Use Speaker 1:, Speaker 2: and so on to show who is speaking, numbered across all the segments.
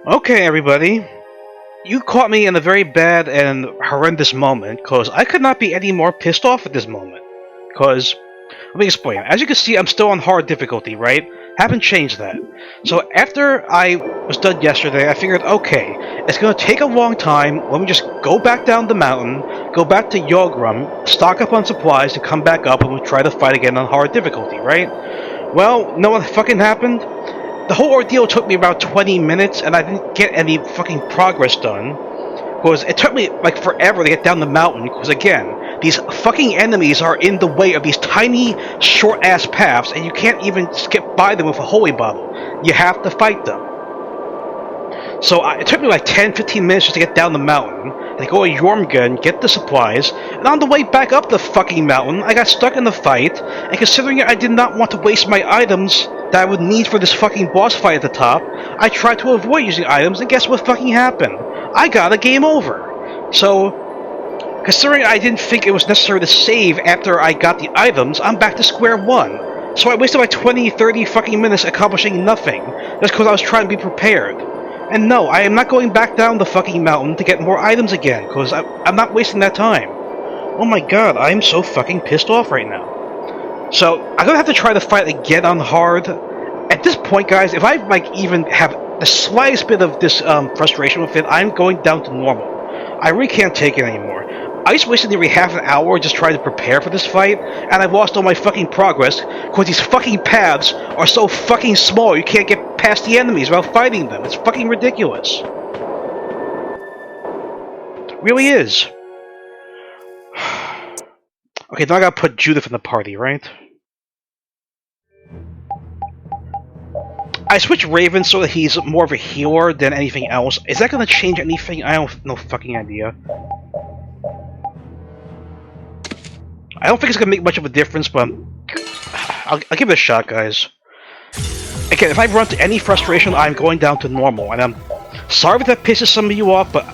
Speaker 1: Okay, everybody. You caught me in a very bad and horrendous moment, because I could not be any more pissed off at this moment. Because, let me explain. As you can see, I'm still on hard difficulty, right? Haven't changed that. So after I was done yesterday, I figured, okay, it's going to take a long time. Let me just go back down the mountain, go back to Yogram, stock up on supplies, and come back up and we'll try to fight again on hard difficulty, right? Well, know what fucking happened? The whole ordeal took me about 20 minutes, and I didn't get any fucking progress done. Because it took me, like, forever to get down the mountain, because, again, these fucking enemies are in the way of these tiny, short-ass paths, and you can't even skip by them with a holy bottle. You have to fight them. So it took me like 10-15 minutes just to get down the mountain, and go to Jormungand, get the supplies, and on the way back up the fucking mountain, I got stuck in the fight, and considering I did not want to waste my items that I would need for this fucking boss fight at the top, I tried to avoid using items, and guess what fucking happened? I got a game over. So, considering I didn't think it was necessary to save after I got the items, I'm back to square one. So I wasted like 20-30 fucking minutes accomplishing nothing, just because I was trying to be prepared. And no, I am not going back down the fucking mountain to get more items again, because I'm not wasting that time. Oh my god, I am so fucking pissed off right now. So, I'm gonna have to try to fight again on hard. At this point, guys, if I like even have the slightest bit of this frustration with it, I'm going down to normal. I really can't take it anymore. I just wasted nearly half an hour just trying to prepare for this fight, and I've lost all my fucking progress, because these fucking paths are so fucking small you can't get past the enemies without fighting them. It's fucking ridiculous. It really is. Okay, now I gotta put Judith in the party, right? I switched Raven so that he's more of a healer than anything else. Is that gonna change anything? I don't no fucking idea. I don't think it's gonna make much of a difference, but I'll give it a shot, guys. Again, if I run into any frustration, I'm going down to normal, and I'm sorry if that pisses some of you off, but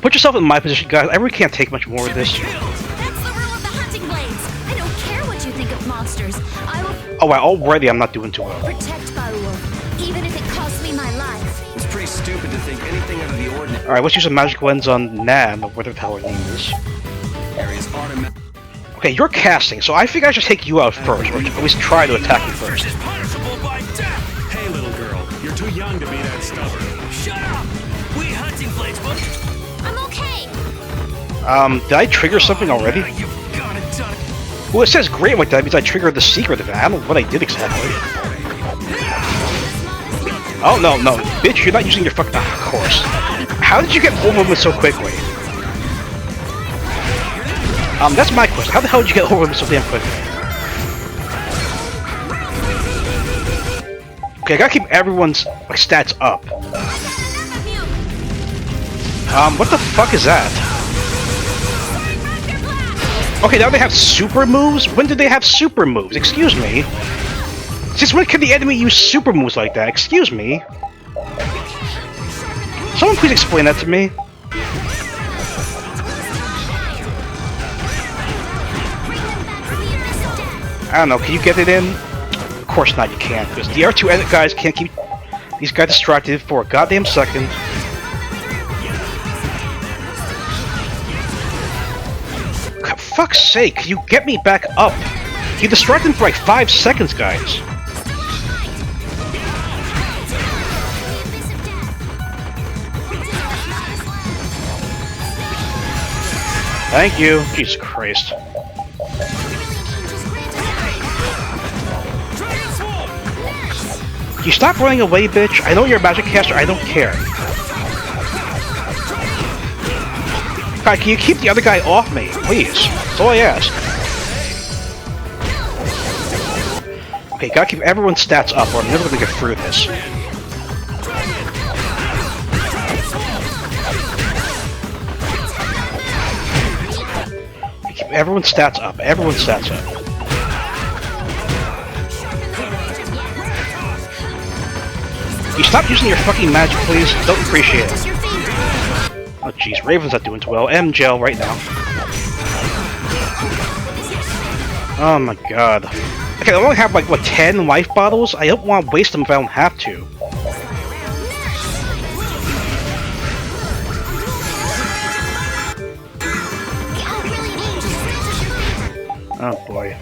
Speaker 1: put yourself in my position, guys. I really can't take much more of this.
Speaker 2: That's the rule of the hunting blades. I don't care what you think of monsters. I will
Speaker 1: Oh, wow, already I'm not doing too well.
Speaker 2: protect Phaeroh, even if it costs me my life.
Speaker 3: It's pretty stupid to think anything out of the ordinary.
Speaker 1: Alright, let's use a magic lens on Nan, or whatever the hell her name is. Okay, you're casting, so I think I should take you out first, or at least try to attack you first.
Speaker 3: Hey, little girl, you're too young to be that stubborn.
Speaker 4: Shut up! We hunting blades, but
Speaker 2: I'm okay.
Speaker 1: Did I trigger something already?
Speaker 4: you've got it done.
Speaker 1: Well, it says great like that means I triggered the secret event. I don't know what I did exactly. Oh, no, bitch, you're not using your fucking... of course. How did you get over with so quickly? That's my question. How the hell did you get over with so damn quickly? Okay, I gotta keep everyone's like stats up. What the fuck is that? Okay, now they have super moves? When did they have super moves? Excuse me. Since when can the enemy use super moves like that? Excuse me. Someone please explain that to me. I don't know, can you get it in? Of course not, you can't, because the other two guys can't keep these guys distracted for a goddamn second. For fuck's sake, can you get me back up? You distracted them for like 5 seconds, guys. Thank you. Jesus Christ. You stop running away, bitch. I know you're a magic caster. I don't care. God, can you keep the other guy off me, please? That's all I ask. Okay, gotta keep everyone's stats up, or I'm never gonna get through this. Okay, keep everyone's stats up. Everyone's stats up. You stop using your fucking magic, please? Don't appreciate it. Oh jeez, Raven's not doing too well. M-gel right now. Oh my god. Okay, I only have like, what, 10 life bottles? I don't want to waste them if I don't have to. Oh boy.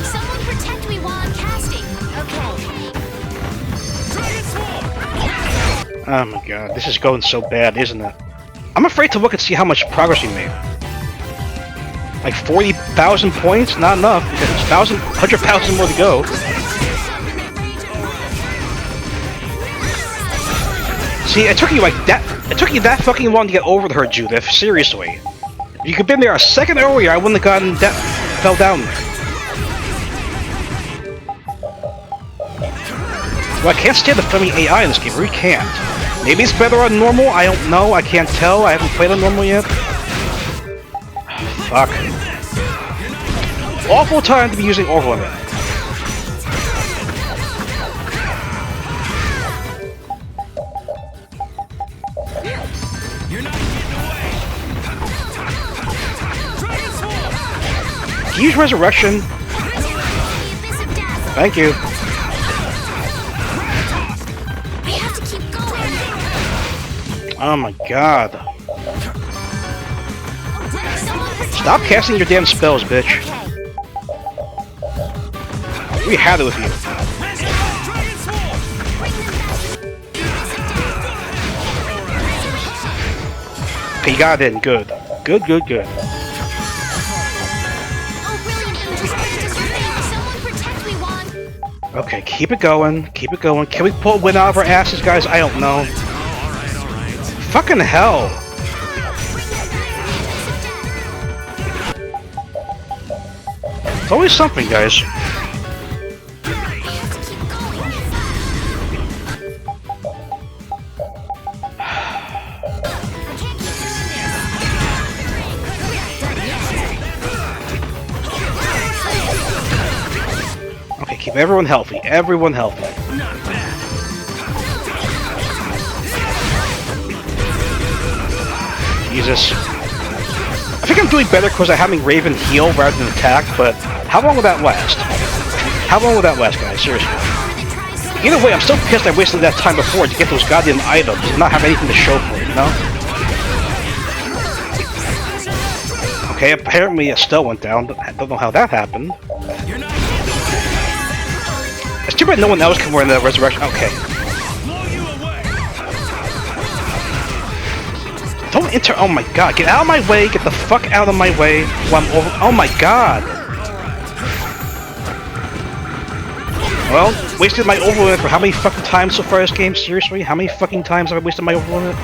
Speaker 2: Someone protect me while I'm casting. Okay.
Speaker 1: Oh my god, this is going so bad, isn't it? I'm afraid to look and see how much progress we made. Like 40,000 points? Not enough, because it's 100,000 more to go. See, it took you like that. It took you that fucking long to get over to her, Judith. Seriously. If you could have been there a second earlier, I wouldn't have gotten that. Fell down there. Well, I can't stand the friendly AI in this game. I really can't. Maybe it's better on normal. I don't know. I can't tell. I haven't played on normal yet. Fuck. Awful time to be using overlimit. Use resurrection. Thank you.
Speaker 2: We have to keep going.
Speaker 1: Oh my god.
Speaker 2: Someone protect
Speaker 1: Stop casting your damn spells, bitch.
Speaker 2: Okay.
Speaker 1: We had it with you. Okay, you got it in. Good. Good, good, good. Okay, keep it going. Keep it going. Can we pull wind out of our asses, guys? I don't know.
Speaker 3: Alright.
Speaker 1: Fucking hell. It's always something, guys. Okay, keep everyone healthy. Everyone healthy. Jesus. I think I'm doing better because I'm having Raven heal rather than attack, but how long will that last? How long will that last, guys? Seriously. Either way, I'm still pissed I wasted that time before to get those goddamn items and not have anything to show for it, you know? Okay, apparently Estelle went down. I don't know how that happened. It's too bad no one else can wear the resurrection. Okay. Don't enter. Oh my god. Get out of my way. Get the fuck out of my way while I'm over. Oh my god. Well, wasted my overlimit for how many fucking times so far this game? Seriously? How many fucking times have I wasted my overlimit?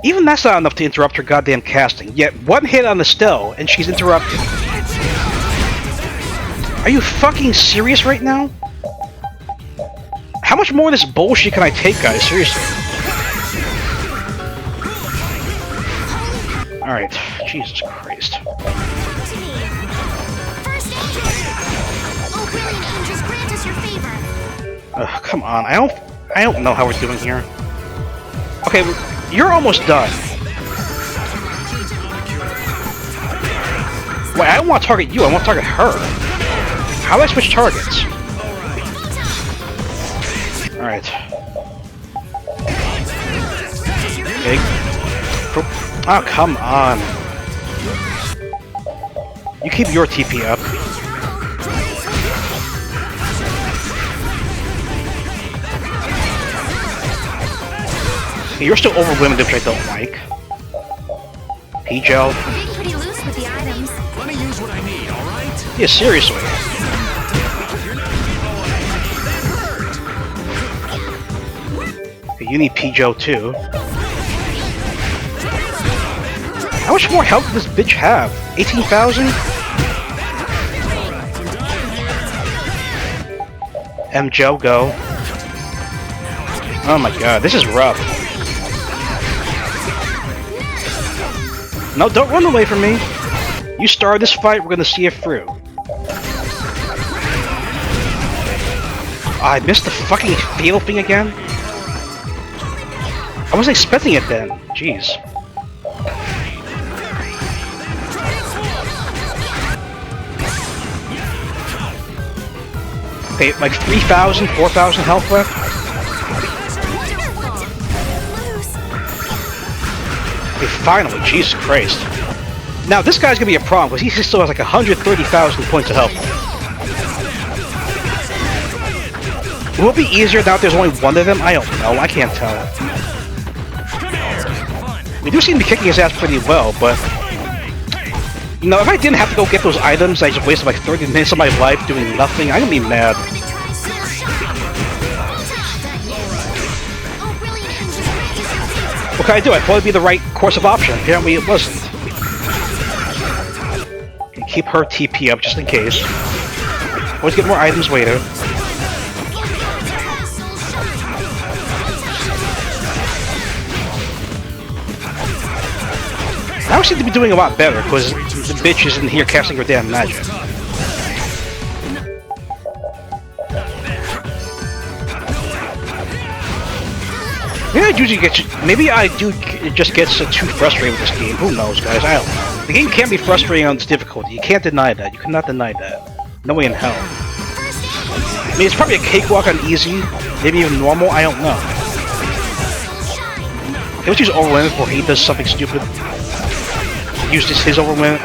Speaker 1: Even that's not enough to interrupt her goddamn casting. Yet one hit on Estelle and she's interrupted. Are you fucking serious right now? How much more of this bullshit can I take, guys? Seriously. Alright. Jesus Christ. Ugh, come on. I don't know how we're doing here. Okay, you're almost done. Wait, I don't want to target you, I want to target her. How do I switch targets? Alright. Big. Oh, come on. You keep your TP up. You're still overwhelmed, which I don't like. P-gel.
Speaker 2: Being pretty loose with the items.
Speaker 3: Let me use what I need, alright?
Speaker 1: Yeah, seriously. Okay, you need P-gel too. How much more health does this bitch have? 18,000? M-gel, go. Oh my god, this is rough. No, don't run away from me. You started this fight, we're gonna see it through. I missed the fucking fatal thing again? I wasn't expecting it then. Jeez. Okay, like 3,000, 4,000 health left. Okay, finally, Jesus Christ. Now, this guy's gonna be a problem, because he still has like 130,000 points of health. Will it be easier now if there's only one of them? I don't know, I can't tell. We do seem to be kicking his ass pretty well, but... You know, if I didn't have to go get those items, I just wasted like 30 minutes of my life doing nothing, I'm gonna be mad. What can I do? I thought it'd be the right course of option. Apparently it wasn't. And keep her TP up just in case. Always get more items later. Now we seem to be doing a lot better, because the bitch isn't here casting her damn magic. Maybe I do just get too frustrated with this game. Who knows, guys? I don't know. The game can be frustrating on its difficulty. You can't deny that. You cannot deny that. No way in hell. I mean, it's probably a cakewalk on easy, maybe even normal. I don't know. Let's use overwhelm before he does something stupid. Use his overwhelm.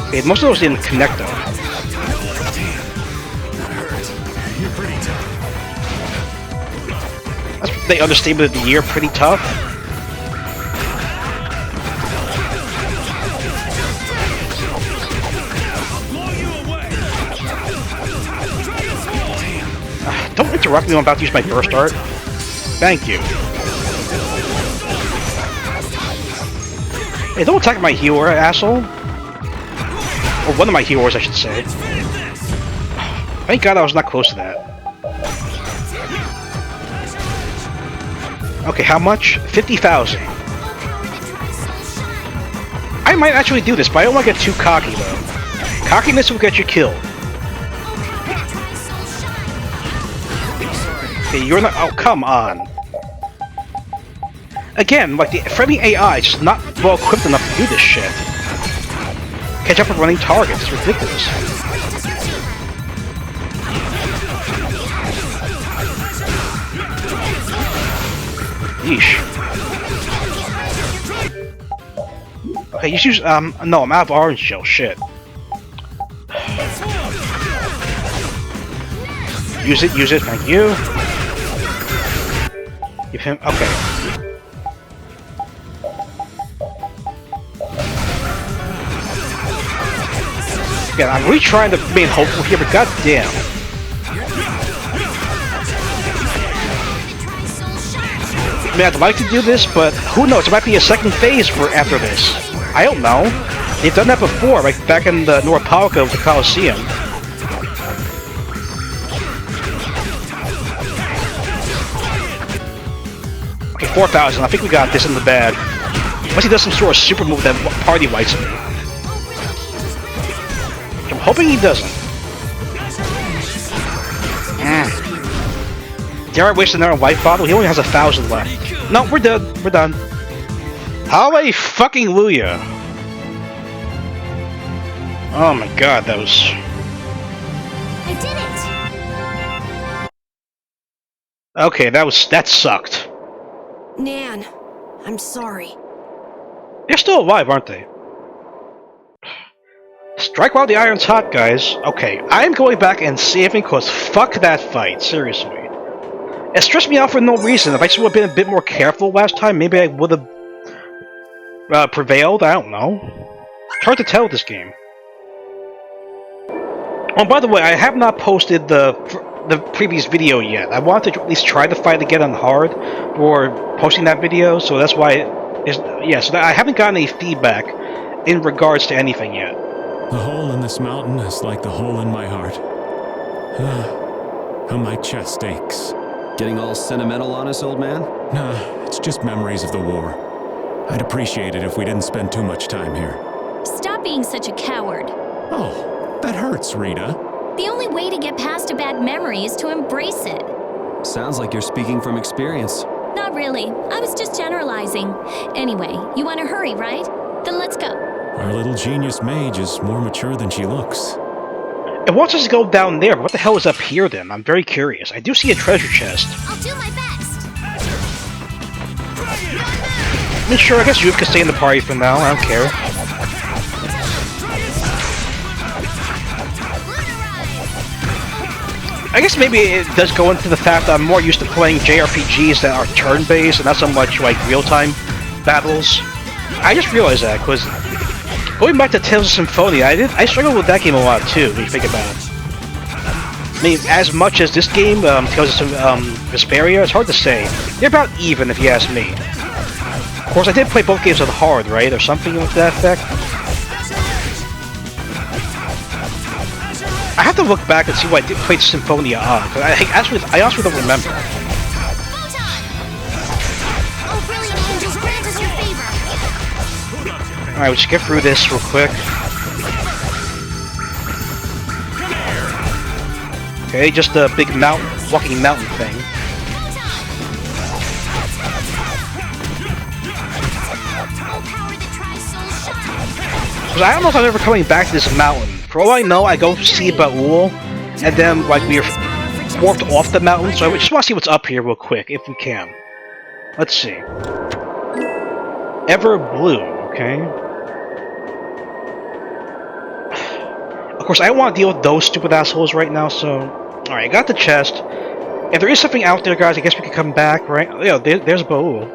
Speaker 1: Okay, most of those didn't connect though. That's the understatement of the year, pretty tough. Don't interrupt me when I'm about to use my burst art. Thank you. Hey, don't attack my healer, asshole. Or one of my healers, I should say. Thank God I was not close to that. Okay, how much? 50,000. I might actually do this, but I don't want to get too cocky, though. Cockiness will get you killed. Okay, you're not... Oh, come on. Again, like, the friendly AI is just not well equipped enough to do this shit. Catch up with running targets, it's ridiculous. Yeesh. Okay, you use, no, I'm out of orange shell, shit. Use it, thank you. Give him, okay. Again, I'm really trying to remain hopeful here, but goddamn. I mean, I'd like to do this, but who knows? There might be a second phase for after this. I don't know. They've done that before, like back in the Norpolica of the Colosseum. Okay, 4,000. I think we got this in the bag. Unless he does some sort of super move that party whites me. I'm hoping he doesn't. Dare I waste another white bottle? He only has 1,000 left. No, we're done. We're done. Hallelujah! Oh my god, that was...
Speaker 2: I did it!
Speaker 1: Okay, that sucked.
Speaker 5: Nan, I'm sorry.
Speaker 1: They're still alive, aren't they? Strike while the iron's hot, guys. Okay, I'm going back and saving because fuck that fight, seriously. It stressed me out for no reason. If I just would have been a bit more careful last time, maybe I would have prevailed. I don't know. It's hard to tell with this game. Oh, by the way, I have not posted the previous video yet. I wanted to at least try to fight again on hard for posting that video, so that's why so I haven't gotten any feedback in regards to anything yet.
Speaker 3: The hole in this mountain is like the hole in my heart. How my chest aches.
Speaker 6: Getting all sentimental on us, old man?
Speaker 3: Nah, it's just memories of the war. I'd appreciate it if we didn't spend too much time here.
Speaker 2: Stop being such a coward.
Speaker 3: Oh, that hurts, Rita.
Speaker 2: The only way to get past a bad memory is to embrace it.
Speaker 6: Sounds like you're speaking from experience.
Speaker 2: Not really. I was just generalizing. Anyway, you want to hurry, right? Then let's go.
Speaker 3: Our little genius mage is more mature than she looks.
Speaker 1: It wants us to go down there, but what the hell is up here then? I'm very curious. I do see a treasure chest.
Speaker 2: I'll do my best.
Speaker 1: I mean, sure, I guess Judith can stay in the party for now. I don't care. I guess maybe it does go into the fact that I'm more used to playing JRPGs that are turn-based and not so much like real-time battles. I just realized that, because going back to Tales of Symphonia, I struggled with that game a lot too, when you think about it. I mean, as much as this game, Tales of Vesperia, it's hard to say. They're about even, if you ask me. Of course, I did play both games on hard, right? Or something like that effect. I have to look back and see what I did play Symphonia on, because I honestly don't remember.
Speaker 2: Oh, brilliant angels, grant us your favor.
Speaker 1: Alright, we'll just get through this real quick. Okay, just a big mountain, walking mountain thing. Because I don't know if I'm ever coming back to this mountain. For all I know, I go see Baul, and then like we're warped off the mountain, so I just want to see what's up here real quick, if we can. Let's see. Ever Blue, okay. Of course, I don't want to deal with those stupid assholes right now, so... Alright, I got the chest. If there is something out there, guys, I guess we can come back, right? Yeah, there's Baul.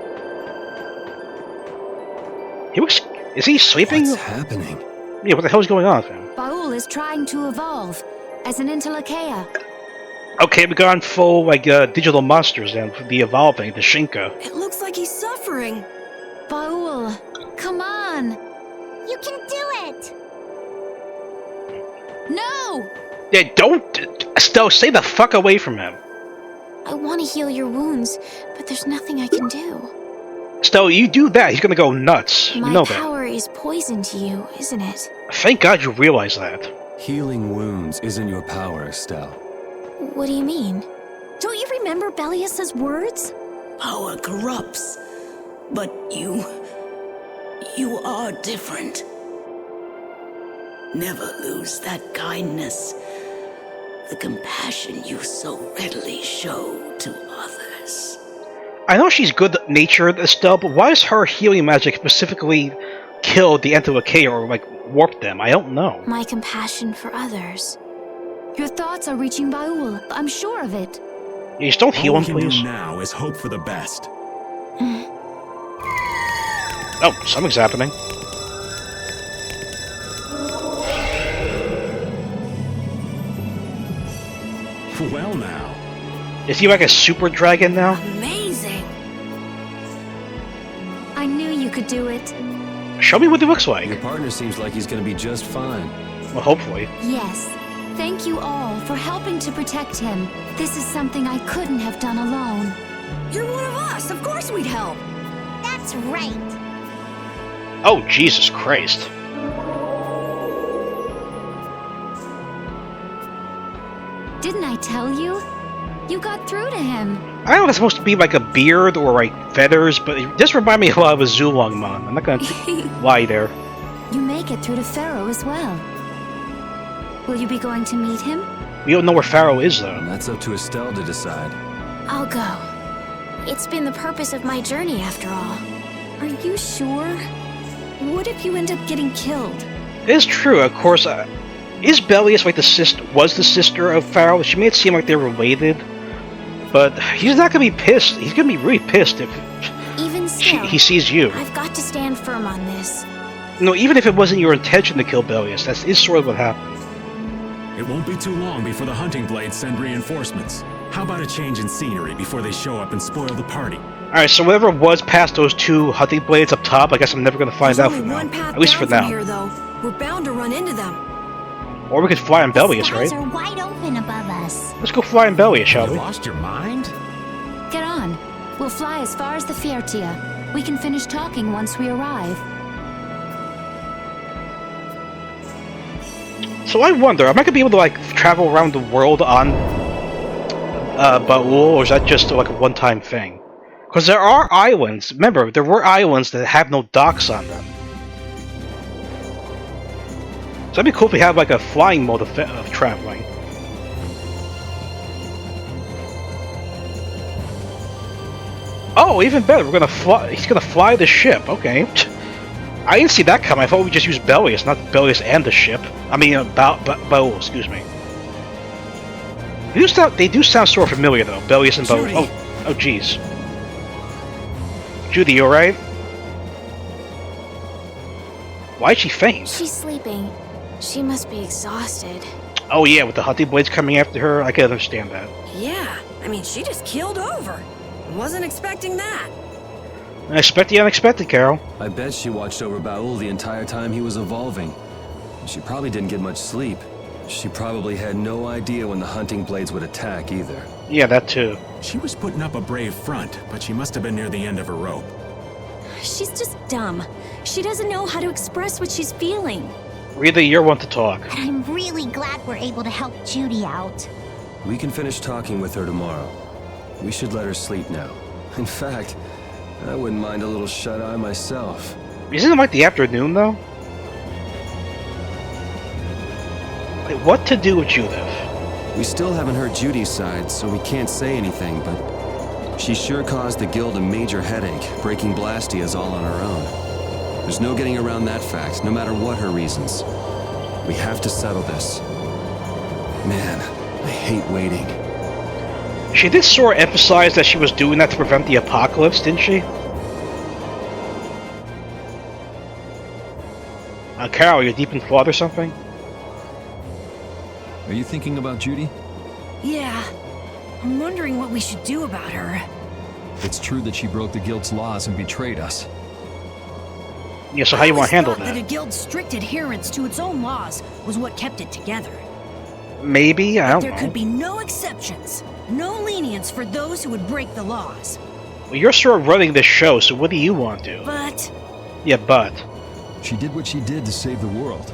Speaker 1: He looks... Is he sleeping?
Speaker 6: What's happening?
Speaker 1: Yeah, what the hell's going on with him?
Speaker 2: Baul is trying to evolve as an Interlakeia.
Speaker 1: Okay, we got on full, like, digital monsters then, the evolving, the Shinka.
Speaker 5: It looks like he's suffering.
Speaker 2: Baul, come on!
Speaker 7: You can do it!
Speaker 2: No!
Speaker 1: Yeah, don't... Estelle, stay the fuck away from him.
Speaker 7: I want to heal your wounds, but there's nothing I can do.
Speaker 1: Estelle, you do that, he's gonna go nuts.
Speaker 7: My
Speaker 1: You know that.
Speaker 7: power is poison to you, isn't it?
Speaker 1: Thank God you realize that.
Speaker 6: Healing wounds isn't your power, Estelle.
Speaker 7: What do you mean?
Speaker 2: Don't you remember Bellius's words?
Speaker 8: Power corrupts, but you are different. Never lose that kindness, the compassion you so readily show to others.
Speaker 1: I know she's good-natured, Estelle, but why is her healing magic specifically kill the Interlakeia or, like, warp them? I don't know.
Speaker 7: My compassion for others.
Speaker 2: Your thoughts are reaching Baul. I'm sure of it.
Speaker 1: Yeah, just don't heal
Speaker 3: All
Speaker 1: him,
Speaker 3: we can
Speaker 1: please.
Speaker 3: do now is hope for the best.
Speaker 1: Oh, something's happening.
Speaker 3: Well now.
Speaker 1: Is he like a super dragon now?
Speaker 5: Amazing.
Speaker 2: I knew you could do it.
Speaker 1: Show me what he looks like.
Speaker 6: Your partner seems like he's gonna be just fine.
Speaker 1: Well, hopefully.
Speaker 2: Yes. Thank you all for helping to protect him. This is something I couldn't have done alone.
Speaker 5: You're one of us. Of course we'd help.
Speaker 7: That's right.
Speaker 1: Oh, Jesus Christ.
Speaker 2: Didn't I tell you? You got through to him.
Speaker 1: I don't know if it's supposed to be like a beard or like feathers, but it just reminded me a lot of a Zulongmon. I'm not gonna lie there.
Speaker 2: You make it through to Phaeroh as well. Will you be going to meet him?
Speaker 1: We don't know where Phaeroh is, though.
Speaker 6: And that's up to Estelle to decide.
Speaker 7: I'll go. It's been the purpose of my journey after all.
Speaker 2: Are you sure? What if you end up getting killed?
Speaker 1: It is true, of course. Is Bellius like the sister of Phaeroh? She made it seem like they were related, but he's not gonna be pissed. He's gonna be really pissed if
Speaker 7: Even still,
Speaker 1: he sees you.
Speaker 7: I've got to stand firm on this.
Speaker 1: No, even if it wasn't your intention to kill Bellius, that is sort of what happened.
Speaker 3: It won't be too long before the hunting blades send reinforcements. How about a change in scenery before they show up and spoil the party?
Speaker 1: Alright, so whatever was past those two hunting blades up top, I guess I'm never gonna find
Speaker 5: There's
Speaker 1: out
Speaker 5: only
Speaker 1: for now.
Speaker 5: one path
Speaker 1: At least
Speaker 5: down
Speaker 1: for
Speaker 5: from
Speaker 1: now.
Speaker 5: here, though. We're bound to run into them.
Speaker 1: Or we could fly on Bellius, right?
Speaker 7: Skies are wide open above us.
Speaker 1: Let's go fly on Bellius, shall
Speaker 3: You
Speaker 1: we?
Speaker 3: lost your mind?
Speaker 2: Get on. We'll fly as far as the Fiertia. We can finish talking once we arrive.
Speaker 1: So I wonder, am I gonna be able to like travel around the world on Baul, or is that just like a one-time thing? Because there are islands. Remember, there were islands that have no docks on them. that'd be cool if we have like a flying mode of traveling. Oh, even better. We're gonna fly. He's gonna fly the ship. Okay. I didn't see that coming. I thought we just used Bellius, not Bellius and the ship. I mean, Bow. Excuse me. They do sound sort of familiar though. Bellius and Bow. Oh, jeez. Judy, you alright? Why'd she faint?
Speaker 7: She's sleeping. She must be exhausted.
Speaker 1: Oh yeah, with the hunting blades coming after her, I can understand that.
Speaker 5: Yeah, I mean, she just keeled over. Wasn't expecting that.
Speaker 1: I expect the unexpected, Carol.
Speaker 6: I bet she watched over Baul the entire time he was evolving. She probably didn't get much sleep. She probably had no idea when the hunting blades would attack either.
Speaker 1: Yeah, that too.
Speaker 3: She was putting up a brave front, but she must have been near the end of her rope.
Speaker 9: She's just dumb. She doesn't know how to express what she's feeling.
Speaker 1: Rita, you're one to talk.
Speaker 2: I'm really glad we're able to help Judy out.
Speaker 6: We can finish talking with her tomorrow. We should let her sleep now. In fact, I wouldn't mind a little shut-eye myself.
Speaker 1: Isn't it like the afternoon, though? Like, what to do with Judith?
Speaker 6: We still haven't heard Judy's side, so we can't say anything, but she sure caused the guild a major headache, breaking Blastias all on her own. There's no getting around that fact, no matter what her reasons. We have to settle this. Man, I hate waiting.
Speaker 1: She did sort of emphasize that she was doing that to prevent the apocalypse, didn't she? Carol, you're deep in thought or something?
Speaker 10: Are you thinking about Judy?
Speaker 5: Yeah. I'm wondering what we should do about her.
Speaker 10: It's true that she broke the guild's laws and betrayed us.
Speaker 1: Yeah, so how you want to handle
Speaker 5: that a
Speaker 1: that?
Speaker 5: guild's strict adherence to its own laws was what kept it together.
Speaker 1: Maybe, I don't know.
Speaker 5: There could be no exceptions. No lenience for those who would break the laws.
Speaker 1: Well, you're sort of running this show, so what do you want to do?
Speaker 5: But...
Speaker 1: Yeah, but...
Speaker 10: She did what she did to save the world.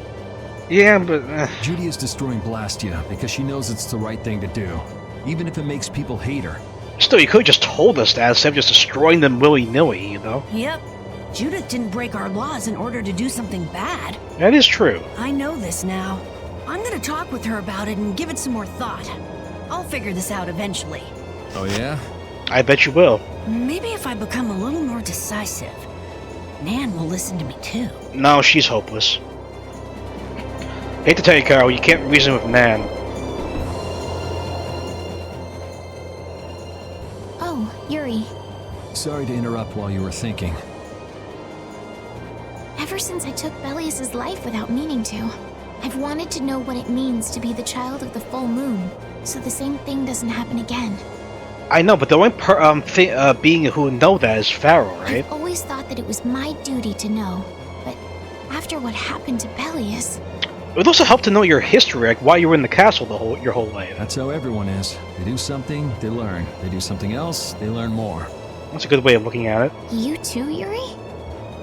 Speaker 1: Yeah, but...
Speaker 10: Judy is destroying Blastia because she knows it's the right thing to do, even if it makes people hate her.
Speaker 1: Still, you could have just told us that instead of just destroying them willy-nilly, you know?
Speaker 5: Yep. Judith didn't break our laws in order to do something bad.
Speaker 1: That is true.
Speaker 5: I know this now. I'm gonna talk with her about it and give it some more thought. I'll figure this out eventually.
Speaker 10: Oh yeah?
Speaker 1: I bet you will.
Speaker 5: Maybe if I become a little more decisive, Nan will listen to me too.
Speaker 1: No, she's hopeless. Hate to tell you, Carol, you can't reason with Nan.
Speaker 2: Oh, Yuri.
Speaker 10: Sorry to interrupt while you were thinking.
Speaker 2: Ever since I took Bellius's life without meaning to, I've wanted to know what it means to be the child of the full moon, so the same thing doesn't happen again.
Speaker 1: I know, but the only being who know that is Phaeroh, right?
Speaker 2: I've always thought that it was my duty to know, but after what happened to Bellius...
Speaker 1: It would also help to know your history, like why you were in the castle your whole life.
Speaker 10: That's how everyone is. They do something, they learn. They do something else, they learn more.
Speaker 1: That's a good way of looking at it.
Speaker 2: You too, Yuri?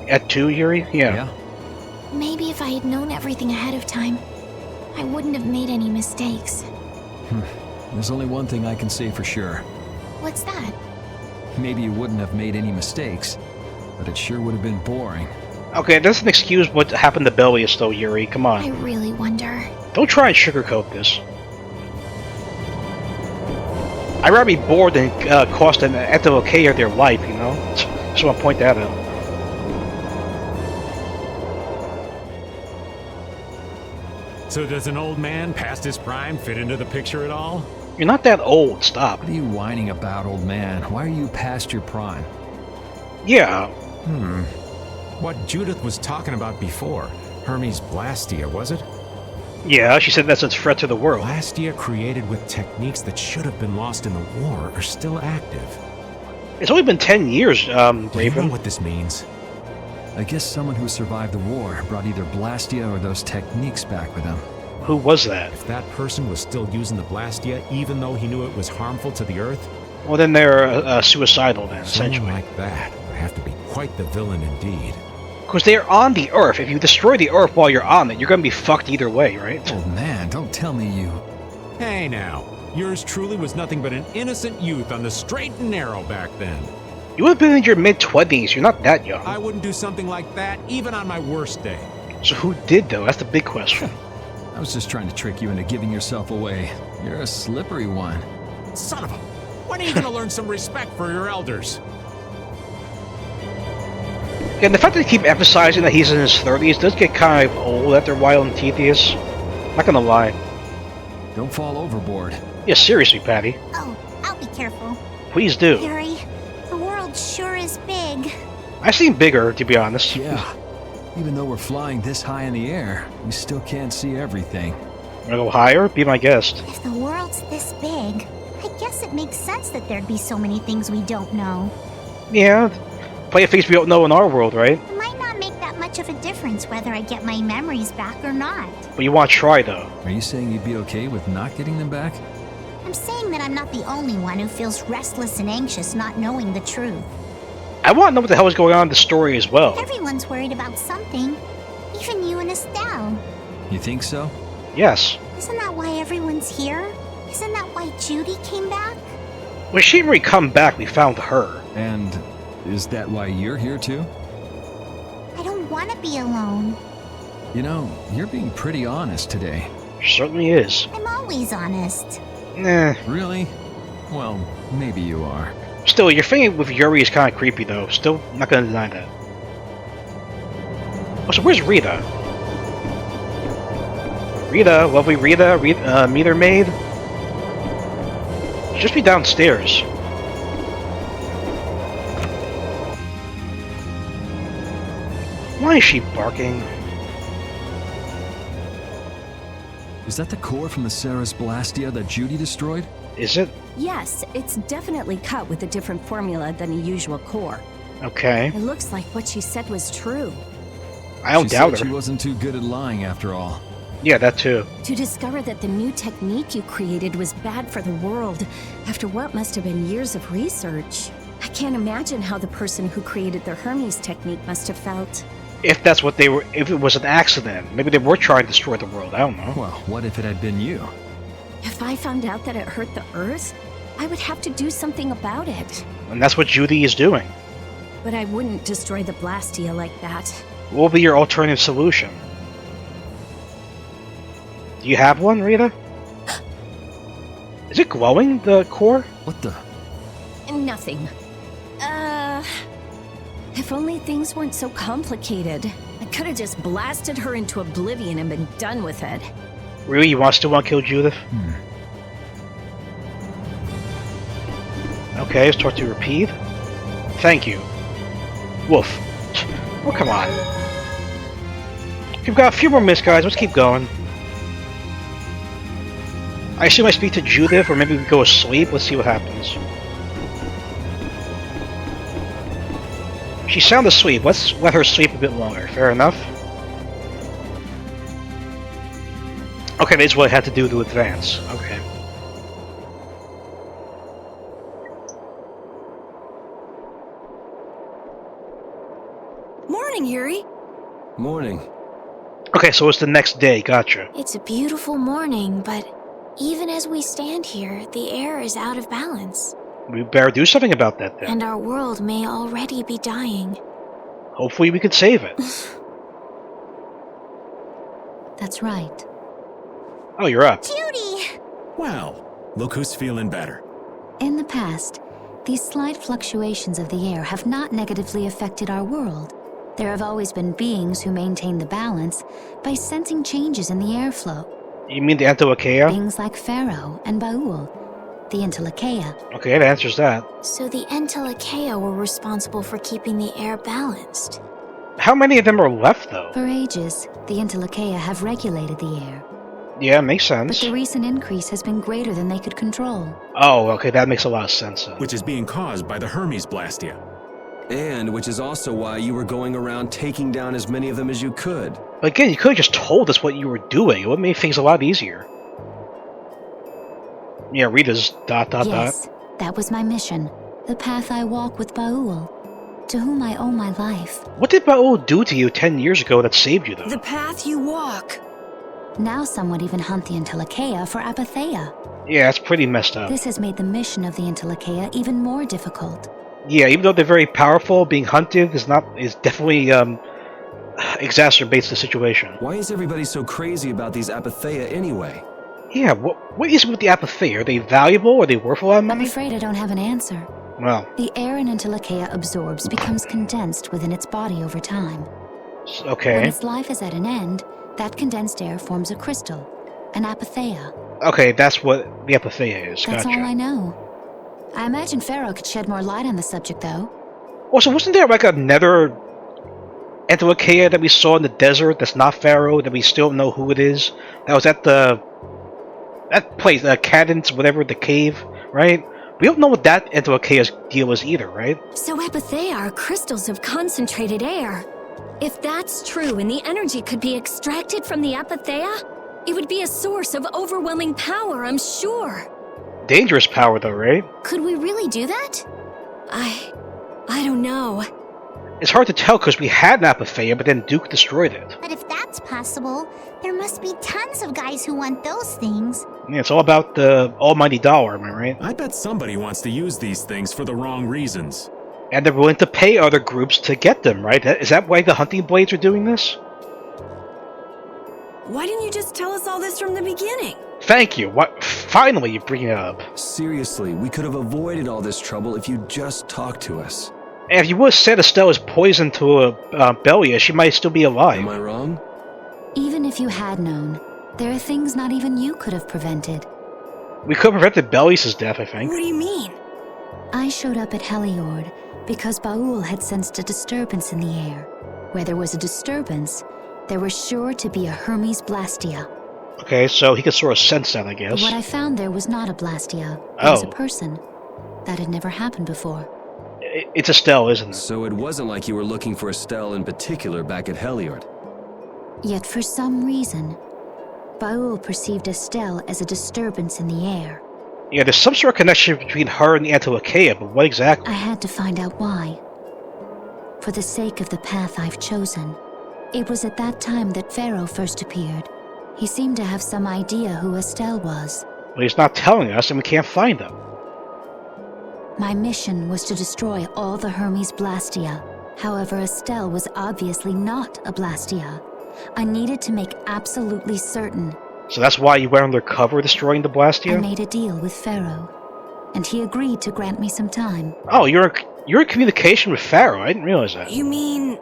Speaker 1: At 2, Yuri? Yeah.
Speaker 2: Maybe if I had known everything ahead of time, I wouldn't have made any mistakes.
Speaker 10: There's only one thing I can say for sure.
Speaker 2: What's that?
Speaker 10: Maybe you wouldn't have made any mistakes, but it sure would have been boring.
Speaker 1: Okay, that doesn't excuse what happened to Bellius, though, Yuri. Come on.
Speaker 2: I really wonder.
Speaker 1: Don't try and sugarcoat this. I'd rather be bored than cost an okay of their life, you know? Just want to point that out.
Speaker 3: So does an old man past his prime fit into the picture at all?
Speaker 1: You're not that old, stop.
Speaker 10: What are you whining about, old man? Why are you past your prime?
Speaker 1: Yeah.
Speaker 3: What Judith was talking about before. Hermes Blastia, was it?
Speaker 1: Yeah, she said that's a threat to the world.
Speaker 3: Blastia created with techniques that should have been lost in the war are still active.
Speaker 1: It's only been 10 years,
Speaker 3: Do you know
Speaker 1: Raven.
Speaker 3: what this means?
Speaker 10: I guess someone who survived the war brought either Blastia or those techniques back with them.
Speaker 1: Who was that?
Speaker 3: If that person was still using the Blastia, even though he knew it was harmful to the Earth,
Speaker 1: Well, then they're suicidal, then,
Speaker 3: someone
Speaker 1: essentially.
Speaker 3: like that would have to be quite the villain indeed.
Speaker 1: Because they're on the Earth. If you destroy the Earth while you're on it, you're gonna be fucked either way, right?
Speaker 10: Old man, don't tell me you...
Speaker 3: Hey now, yours truly was nothing but an innocent youth on the straight and narrow back then.
Speaker 1: You would have been in your mid-20s. You're not that young.
Speaker 3: I wouldn't do something like that even on my worst day.
Speaker 1: So who did, though? That's the big question.
Speaker 10: I was just trying to trick you into giving yourself away. You're a slippery one.
Speaker 3: Son of a... When are you gonna learn some respect for your elders?
Speaker 1: And the fact that they keep emphasizing that he's in his 30s does get kind of old after a while and tedious. Not gonna lie.
Speaker 10: Don't fall overboard.
Speaker 1: Yeah, seriously, Patty.
Speaker 2: Oh, I'll be careful.
Speaker 1: Please do.
Speaker 2: Harry, the world sure is big.
Speaker 1: I've seen bigger, to be honest.
Speaker 10: Yeah. Even though we're flying this high in the air, we still can't see everything.
Speaker 1: Wanna go higher? Be my guest.
Speaker 2: If the world's this big, I guess it makes sense that there'd be so many things we don't know.
Speaker 1: Yeah. Plenty of things we don't know in our world, right?
Speaker 2: It might not make that much of a difference whether I get my memories back or not.
Speaker 1: But you want to try, though.
Speaker 10: Are you saying you'd be okay with not getting them back?
Speaker 2: I'm saying that I'm not the only one who feels restless and anxious not knowing the truth.
Speaker 1: I want to know what the hell is going on in the story as well.
Speaker 2: Everyone's worried about something. Even you and Estelle.
Speaker 10: You think so?
Speaker 1: Yes.
Speaker 2: Isn't that why everyone's here? Isn't that why Judy came back?
Speaker 1: When she didn't really come back, we found her.
Speaker 10: And is that why you're here too?
Speaker 2: I don't want to be alone.
Speaker 10: You know, you're being pretty honest today.
Speaker 1: Certainly is.
Speaker 2: I'm always honest.
Speaker 1: Nah.
Speaker 10: Really? Well, maybe you are.
Speaker 1: Still, your thing with Yuri is kind of creepy, though. Still, not gonna deny that. Oh, so where's Rita? Rita, lovely Rita, meter maid? She'll just be downstairs. Why is she barking?
Speaker 10: Is that the core from the Ceres Blastia that Judy destroyed?
Speaker 1: Is it?
Speaker 9: Yes, it's definitely cut with a different formula than a usual core.
Speaker 1: Okay.
Speaker 9: It looks like what she said was true.
Speaker 1: I don't doubt
Speaker 10: She
Speaker 1: her.
Speaker 10: wasn't too good at lying after all.
Speaker 1: Yeah, that too.
Speaker 9: To discover that the new technique you created was bad for the world after what must have been years of research. I can't imagine how the person who created the Hermes technique must have felt.
Speaker 1: If that's what they were, if it was an accident, maybe they were trying to destroy the world. I don't know.
Speaker 10: Well, what if it had been you?
Speaker 9: If I found out that it hurt the Earth, I would have to do something about it.
Speaker 1: And that's what Judy is doing.
Speaker 9: But I wouldn't destroy the Blastia like that.
Speaker 1: What will be your alternative solution? Do you have one, Rita? Is it glowing, the core?
Speaker 10: What the?
Speaker 9: Nothing. If only things weren't so complicated. I could have just blasted her into oblivion and been done with it.
Speaker 1: Really? You still want to kill Judith? Okay, let's talk to Repeat. Thank you. Woof. Oh, come on. We've got a few more minutes, guys. Let's keep going. I assume I speak to Judith, or maybe we go to sleep. Let's see what happens. She sounded asleep. Let's let her sleep a bit longer. Fair enough. Okay, that's what I had to do to advance. Okay.
Speaker 5: Morning, Yuri.
Speaker 6: Morning.
Speaker 1: Okay, so it's the next day. Gotcha.
Speaker 2: It's a beautiful morning, but even as we stand here, the air is out of balance.
Speaker 1: We better do something about that then.
Speaker 2: And our world may already be dying.
Speaker 1: Hopefully we could save it.
Speaker 11: That's right.
Speaker 1: Oh, you're up.
Speaker 2: Judy!
Speaker 3: Well, look who's feeling better.
Speaker 11: In the past, these slight fluctuations of the air have not negatively affected our world. There have always been beings who maintain the balance by sensing changes in the airflow.
Speaker 1: You mean the Entelakea?
Speaker 11: Beings like Phaeroh and Baul, the Entelakea.
Speaker 1: Okay, that answers that.
Speaker 2: So the Entelakea were responsible for keeping the air balanced.
Speaker 1: How many of them are left, though?
Speaker 11: For ages, the Entelakea have regulated the air.
Speaker 1: Yeah, makes
Speaker 11: But
Speaker 1: sense.
Speaker 11: the recent increase has been greater than they could control.
Speaker 1: Oh, okay, that makes a lot of sense then.
Speaker 3: Which is being caused by the Hermes Blastia.
Speaker 6: And which is also why you were going around taking down as many of them as you could.
Speaker 1: But again, you could have just told us what you were doing. It would have made things a lot easier. Yeah, Rita's ...
Speaker 11: Yes, that was my mission. The path I walk with Baul, to whom I owe my life.
Speaker 1: What did Baul do to you 10 years ago that saved you, though?
Speaker 5: The path you walk.
Speaker 11: Now some would even hunt the Entelakea for Apatheia.
Speaker 1: Yeah, that's pretty messed up.
Speaker 11: This has made the mission of the Entelakea even more difficult.
Speaker 1: Yeah, even though they're very powerful, being hunted is definitely exacerbates the situation.
Speaker 6: Why is everybody so crazy about these apatheia anyway?
Speaker 1: Yeah, what is it with the apatheia? Are they valuable? Are they worth a lot of
Speaker 11: I'm
Speaker 1: money?
Speaker 11: afraid I don't have an answer.
Speaker 1: Well,
Speaker 11: The air an Entelecheia absorbs becomes condensed within its body over time. When
Speaker 1: okay.
Speaker 11: its life is at an end, that condensed air forms a crystal, an apatheia.
Speaker 1: Okay, that's what the apatheia is.
Speaker 11: That's
Speaker 1: Gotcha.
Speaker 11: all I know. I imagine Phaeroh could shed more light on the subject, though.
Speaker 1: Also, wasn't there like another Entelecheia that we saw in the desert that's not Phaeroh, that we still don't know who it is? That was at that place, Cadence, whatever, the cave, right? We don't know what that Entelechia's deal is either, right?
Speaker 9: So apatheia are crystals of concentrated air. If that's true and the energy could be extracted from the apatheia, it would be a source of overwhelming power, I'm sure.
Speaker 1: Dangerous power, though, right?
Speaker 2: Could we really do that?
Speaker 9: I don't know.
Speaker 1: It's hard to tell because we had an apatheia, but then Duke destroyed it.
Speaker 2: But if that's possible, there must be tons of guys who want those things.
Speaker 1: Yeah, it's all about the almighty dollar, am I right?
Speaker 3: I bet somebody wants to use these things for the wrong reasons.
Speaker 1: And they're willing to pay other groups to get them, right? Is that why the hunting blades are doing this?
Speaker 5: Why didn't you just tell us all this from the beginning?
Speaker 1: Thank you. What? Finally, you bring it up.
Speaker 6: Seriously, we could have avoided all this trouble if you just talked to us.
Speaker 1: And if you would have said Estelle is poisoned to Belia, she might still be alive.
Speaker 6: Am I wrong?
Speaker 11: Even if you had known, there are things not even you could have prevented.
Speaker 1: We could have prevented Belias' death, I think.
Speaker 5: What do you mean?
Speaker 11: I showed up at Heliord because Baul had sensed a disturbance in the air. Where there was a disturbance, there was sure to be a Hermes Blastia.
Speaker 1: Okay, so he could sort of sense that, I
Speaker 11: But
Speaker 1: guess.
Speaker 11: what I found there was not a Blastia. It was a
Speaker 1: Oh.
Speaker 11: person. That had never happened before.
Speaker 1: It's Estelle, isn't it?
Speaker 6: So it wasn't like you were looking for Estelle in particular back at Heliord.
Speaker 11: Yet for some reason, Baul perceived Estelle as a disturbance in the air.
Speaker 1: Yeah, there's some sort of connection between her and the Entelecheia, but what exactly?
Speaker 11: I had to find out why. For the sake of the path I've chosen. It was at that time that Phaeroh first appeared. He seemed to have some idea who Estelle was.
Speaker 1: Well, he's not telling us, and we can't find them.
Speaker 11: My mission was to destroy all the Hermes Blastia. However, Estelle was obviously not a Blastia. I needed to make absolutely certain.
Speaker 1: So that's why you went undercover destroying the
Speaker 11: I
Speaker 1: Blastia?
Speaker 11: made a deal with Phaeroh, and he agreed to grant me some time.
Speaker 1: Oh, you're in communication with Phaeroh. I didn't realize that.
Speaker 5: You mean...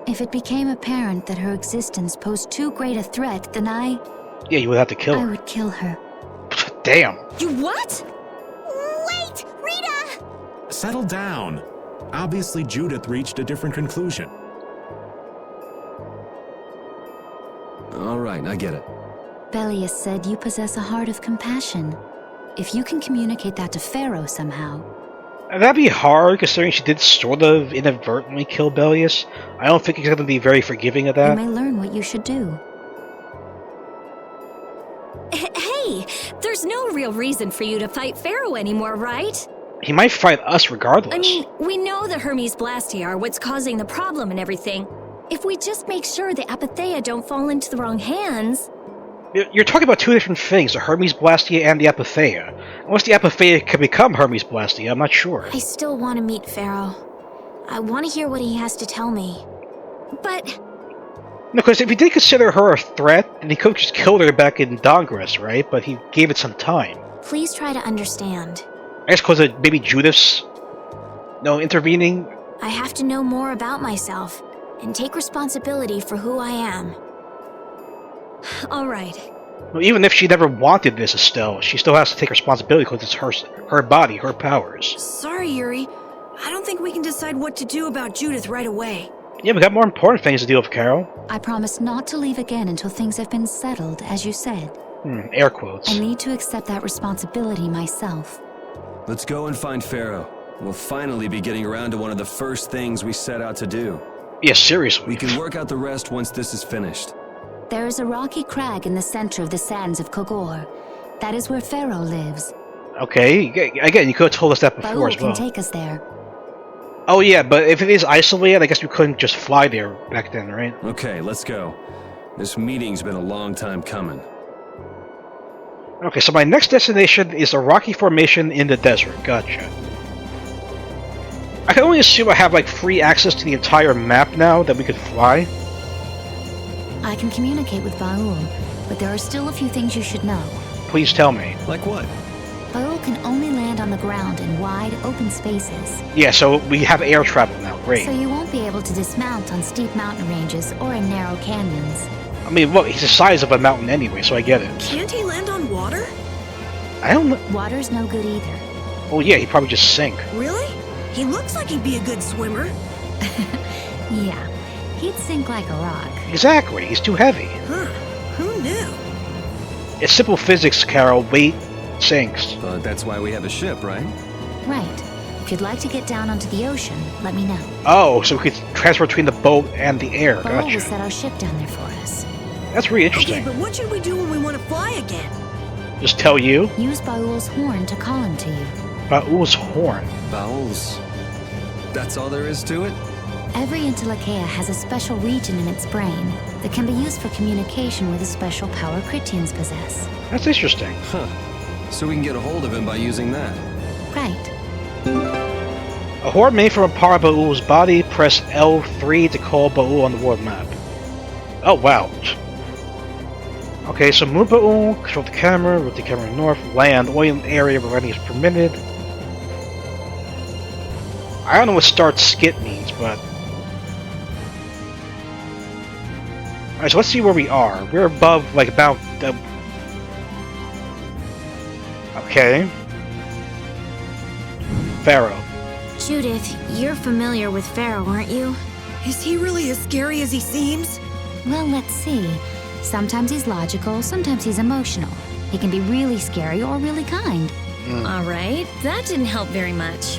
Speaker 11: If it became apparent that her existence posed too great a threat, then
Speaker 1: Yeah, you would have to kill
Speaker 11: I
Speaker 1: her.
Speaker 11: would kill her.
Speaker 1: Damn.
Speaker 9: You what?
Speaker 2: Wait! Rita!
Speaker 3: Settle down. Obviously, Judith reached a different conclusion.
Speaker 6: All right, I get it.
Speaker 11: Belias said you possess a heart of compassion. If you can communicate that to Phaeroh somehow.
Speaker 1: That'd be hard, considering she did sort of inadvertently kill Belias. I don't think he's going to be very forgiving of
Speaker 11: You
Speaker 1: that.
Speaker 11: may learn what you should do.
Speaker 9: Hey, there's no real reason for you to fight Phaeroh anymore, right?
Speaker 1: He might fight us regardless.
Speaker 9: I mean, we know the Hermes Blastia are what's causing the problem and everything. If we just make sure the apatheia don't fall into the wrong hands...
Speaker 1: You're talking about two different things, the Hermes Blastia and the Apatheia. Unless the Apatheia can become Hermes Blastia, I'm not sure.
Speaker 2: I still want to meet Phaeroh. I want to hear what he has to tell me.
Speaker 9: But...
Speaker 1: No, because if he did consider her a threat, then he could have just killed her back in Dongres, right? But he gave it some time.
Speaker 2: Please try to understand.
Speaker 1: I guess because of maybe Judith's intervening.
Speaker 2: I have to know more about myself and take responsibility for who I am.
Speaker 9: All right.
Speaker 1: Well, even if she never wanted this, Estelle, she still has to take responsibility because it's her body, her powers.
Speaker 5: Sorry, Yuri. I don't think we can decide what to do about Judith right away.
Speaker 1: Yeah, we got more important things to deal with, Carol.
Speaker 11: I promise not to leave again until things have been settled, as you said.
Speaker 1: Air quotes.
Speaker 11: I need to accept that responsibility myself.
Speaker 6: Let's go and find Phaeroh. We'll finally be getting around to one of the first things we set out to do.
Speaker 1: Yeah, seriously.
Speaker 6: We can work out the rest once this is finished.
Speaker 11: There is a rocky crag in the center of the sands of Kogor. That is where Phaeroh lives.
Speaker 1: Okay, again, you could have told us that before
Speaker 11: Baul
Speaker 1: as well.
Speaker 11: can take us there.
Speaker 1: Oh yeah, but if it is isolated, I guess we couldn't just fly there back then, right?
Speaker 6: Okay, let's go. This meeting's been a long time coming.
Speaker 1: Okay, so my next destination is a rocky formation in the desert. Gotcha. I can only assume I have like free access to the entire map now that we could fly.
Speaker 11: I can communicate with Baul, but there are still a few things you should know.
Speaker 1: Please tell me.
Speaker 6: Like what?
Speaker 11: Baul can only land on the ground in wide, open spaces.
Speaker 1: Yeah, so we have air travel now. Great.
Speaker 11: So you won't be able to dismount on steep mountain ranges or in narrow canyons.
Speaker 1: I mean, look, he's the size of a mountain anyway, so I get it.
Speaker 5: Can't he land on water?
Speaker 1: I don't know.
Speaker 11: Water's no good either.
Speaker 1: Oh yeah, he'd probably just sink.
Speaker 5: Really? He looks like he'd be a good swimmer.
Speaker 11: Yeah, he'd sink like a rock.
Speaker 1: Exactly, he's too heavy.
Speaker 5: Huh. Who knew?
Speaker 1: It's simple physics, Carol. Weight sinks.
Speaker 6: But that's why we have a ship, right?
Speaker 11: Right. If you'd like to get down onto the ocean, let me know.
Speaker 1: Oh, so we could transfer between the boat and the air.
Speaker 11: Baul
Speaker 1: Gotcha.
Speaker 11: will set our ship down there for us.
Speaker 1: That's really
Speaker 5: Okay,
Speaker 1: interesting.
Speaker 5: but what should we do when we want to fly again?
Speaker 1: Just tell you.
Speaker 11: Use Baul's horn to call him to you.
Speaker 1: Baul's horn.
Speaker 6: Bowels. That's all there is to it?
Speaker 11: Every Intellicheia has a special region in its brain that can be used for communication with a special power Critians possess.
Speaker 1: That's interesting.
Speaker 6: Huh. So we can get a hold of him by using that.
Speaker 11: Right.
Speaker 1: A horn made from a part of Baul's body. Press L3 to call Baul on the world map. Oh, wow. Okay, so move Baul, control the camera, rotate the camera north, land, only in an area where landing is permitted. I don't know what start skit means, but... Alright, so let's see where we are. We're above, like, about the... Okay. Phaeroh.
Speaker 7: Judith, you're familiar with Phaeroh, aren't you?
Speaker 5: Is he really as scary as he seems?
Speaker 11: Well, let's see. Sometimes he's logical, sometimes he's emotional. He can be really scary or really kind.
Speaker 9: All right, that didn't help very much.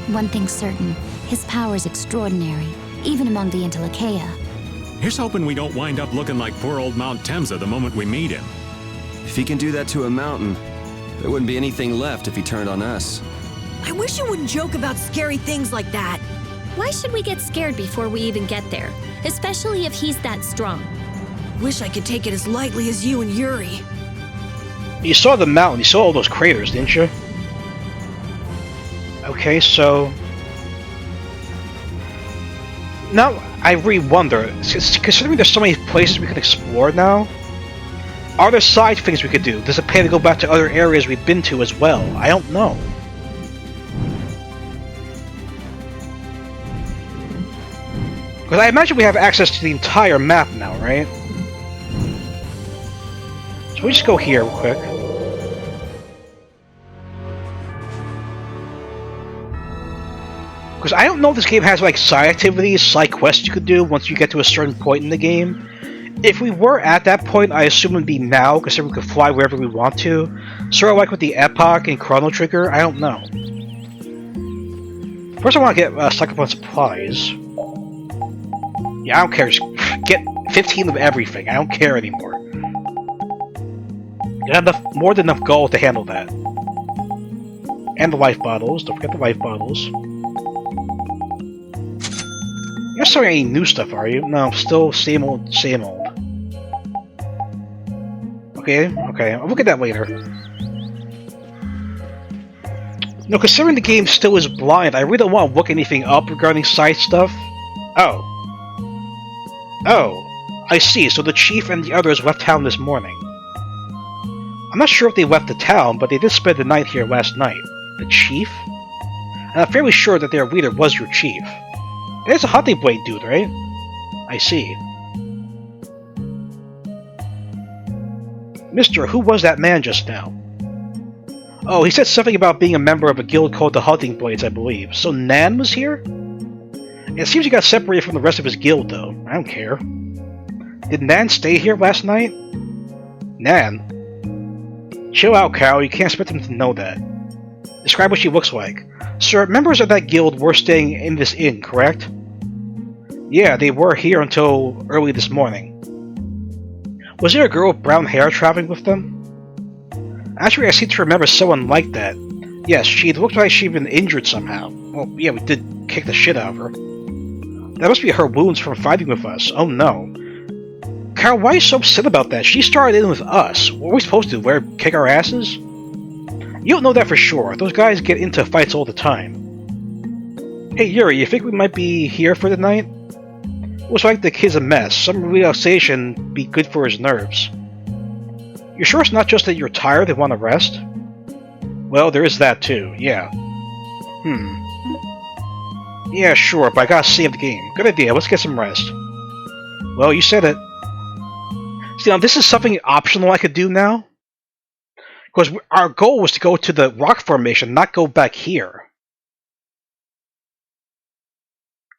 Speaker 11: One thing's certain, his power is extraordinary, even among the Intellicheia.
Speaker 3: Here's hoping we don't wind up looking like poor old Mount Temsa the moment we meet him.
Speaker 6: If he can do that to a mountain, there wouldn't be anything left if he turned on us.
Speaker 5: I wish you wouldn't joke about scary things like that.
Speaker 9: Why should we get scared before we even get there? Especially if he's that strong.
Speaker 5: Wish I could take it as lightly as you and Yuri.
Speaker 1: You saw the mountain, you saw all those craters, didn't you? Okay, so... Now, I really wonder, considering there's so many places we could explore now, are there side things we could do? Does it pay to go back to other areas we've been to as well? I don't know. Because I imagine we have access to the entire map now, right? So we just go here real quick. Because I don't know if this game has like side activities, side quests you could do once you get to a certain point in the game. If we were at that point, I assume it'd be now, because then we could fly wherever we want to. Sort of like with the Epoch and Chrono Trigger, I don't know. First I want to get stock up on supplies. Yeah, I don't care, just get 15 of everything, I don't care anymore. You have enough, more than enough gold to handle that. And the life bottles, don't forget the life bottles. You're not selling any new stuff, are you? No, still same old, same old. Okay, I'll look at that later. No, considering the game still is blind, I really don't want to look anything up regarding side stuff. Oh, I see, so the chief and the others left town this morning. I'm not sure if they left the town, but they did spend the night here last night. The chief? And I'm fairly sure that their leader was your chief. There's a hunting blade dude, right? I see. Mister, who was that man just now? Oh, he said something about being a member of a guild called the Hunting Blades, I believe. So Nan was here? It seems he got separated from the rest of his guild, though. I don't care. Did Nan stay here last night? Nan? Chill out, Cal. You can't expect him to know that. Describe what she looks like. Sir, members of that guild were staying in this inn, correct? Yeah, they were here until early this morning. Was there a girl with brown hair traveling with them? Actually, I seem to remember someone like that. Yes, she looked like she'd been injured somehow. Well, yeah, we did kick the shit out of her. That must be her wounds from fighting with us. Oh no. Carl, why are you so upset about that? She started in with us. What are we supposed to do? Kick our asses? You don't know that for sure. Those guys get into fights all the time. Hey Yuri, you think we might be here for the night? Looks like the kid's a mess. Some relaxation be good for his nerves. You sure it's not just that you're tired and want to rest? Well, there is that too, yeah. Yeah, sure, but I gotta save the game. Good idea, let's get some rest. Well, you said it. See, now this is something optional I could do now. Because our goal was to go to the rock formation, not go back here.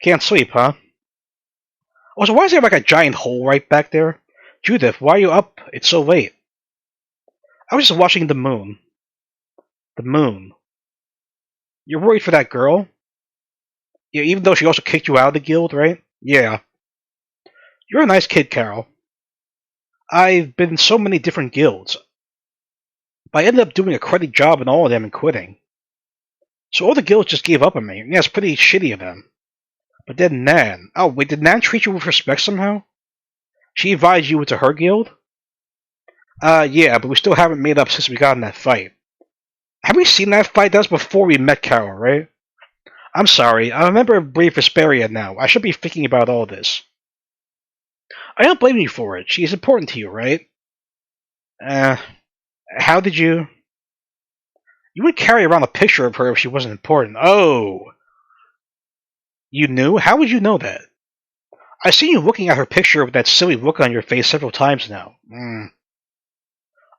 Speaker 1: Can't sleep, huh? Also, why is there like a giant hole right back there? Judith, why are you up? It's so late. I was just watching the moon. The moon. You're worried for that girl? Yeah, even though she also kicked you out of the guild, right? Yeah. You're a nice kid, Carol. I've been in so many different guilds. But I ended up doing a cruddy job in all of them and quitting. So all the guilds just gave up on me. Yeah, it's pretty shitty of them. But then Nan. Oh, wait, did Nan treat you with respect somehow? She invited you into her guild? Yeah, but we still haven't made up since we got in that fight. Have we seen that fight? That was before we met Carol, right? I'm sorry, I remember Brave Vesperia now. I should be thinking about all this. I don't blame you for it. She is important to you, right? How did you... You wouldn't carry around a picture of her if she wasn't important. Oh! You knew? How would you know that? I've seen you looking at her picture with that silly look on your face several times now.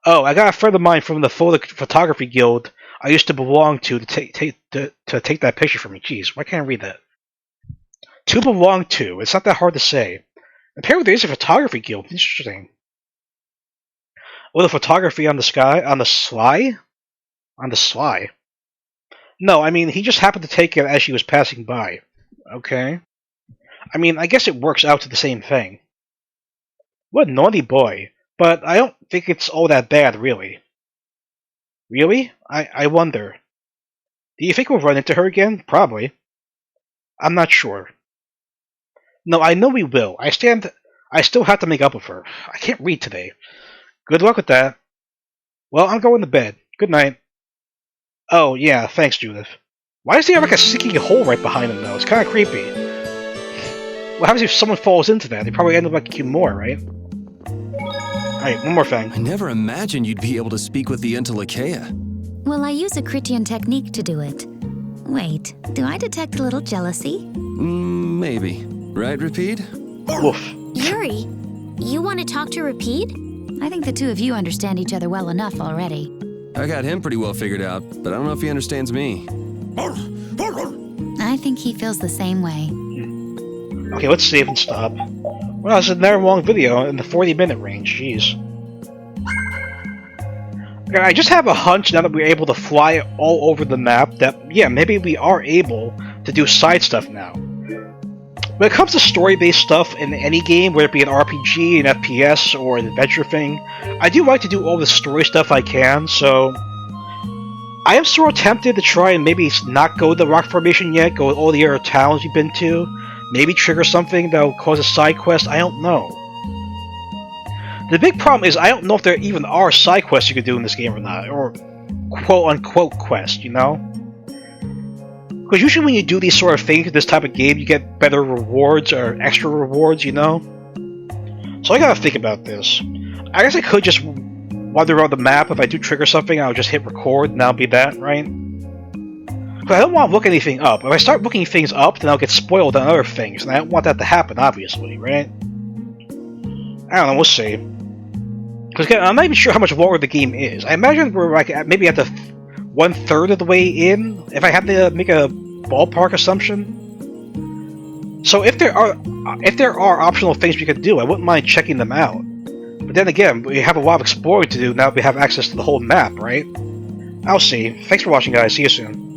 Speaker 1: Oh, I got a friend of mine from the photography guild I used to belong to take that picture for me. Jeez, why can't I read that? To belong to. It's not that hard to say. Apparently there is a photography guild. Interesting. Oh, the photography on the sky? On the sly? On the sly? No, I mean, he just happened to take it as she was passing by. Okay. I mean, I guess it works out to the same thing. What a naughty boy. But I don't think it's all that bad, really. Really? I wonder. Do you think we'll run into her again? Probably. I'm not sure. No, I know we will. I still have to make up with her. I can't read today. Good luck with that. Well, I'm going to bed. Good night. Oh, yeah, thanks, Judith. Why is there like a sinking hole right behind him, though? It's kind of creepy. What happens if someone falls into that? They probably end up like you more, right? Alright, one more thing.
Speaker 6: I never imagined you'd be able to speak with the Intellikeia.
Speaker 11: Well, I use a Critian technique to do it. Wait, do I detect a little jealousy?
Speaker 6: Maybe. Right, Rapide?
Speaker 1: Woof.
Speaker 7: Yuri, you want to talk to Rapide?
Speaker 11: I think the two of you understand each other well enough already.
Speaker 6: I got him pretty well figured out, but I don't know if he understands me.
Speaker 11: I think he feels the same way.
Speaker 1: Okay, let's save and stop. Well, it's another long video in the 40-minute range, jeez. Okay, I just have a hunch now that we're able to fly all over the map that, yeah, maybe we are able to do side stuff now. When it comes to story-based stuff in any game, whether it be an RPG, an FPS, or an adventure thing, I do like to do all the story stuff I can, so... I am sort of tempted to try and maybe not go to the rock formation yet, go to all the other towns you've been to, maybe trigger something that will cause a side quest, I don't know. The big problem is I don't know if there even are side quests you can do in this game or not, or quote-unquote quests, you know? Because usually when you do these sort of things in this type of game, you get better rewards or extra rewards, you know? So I gotta think about this. I guess I could just wander around the map. If I do trigger something, I'll just hit record and that'll be that, right? But I don't want to look anything up. If I start looking things up, then I'll get spoiled on other things, and I don't want that to happen, obviously, right? I don't know, we'll see. Because I'm not even sure how much longer the game is. I imagine we're like maybe at the 1/3 of the way in, if I had to make a ballpark assumption. So if there are optional things we could do, I wouldn't mind checking them out. But then again, we have a lot of exploring to do now that we have access to the whole map, right? I'll see. Thanks for watching, guys. See you soon.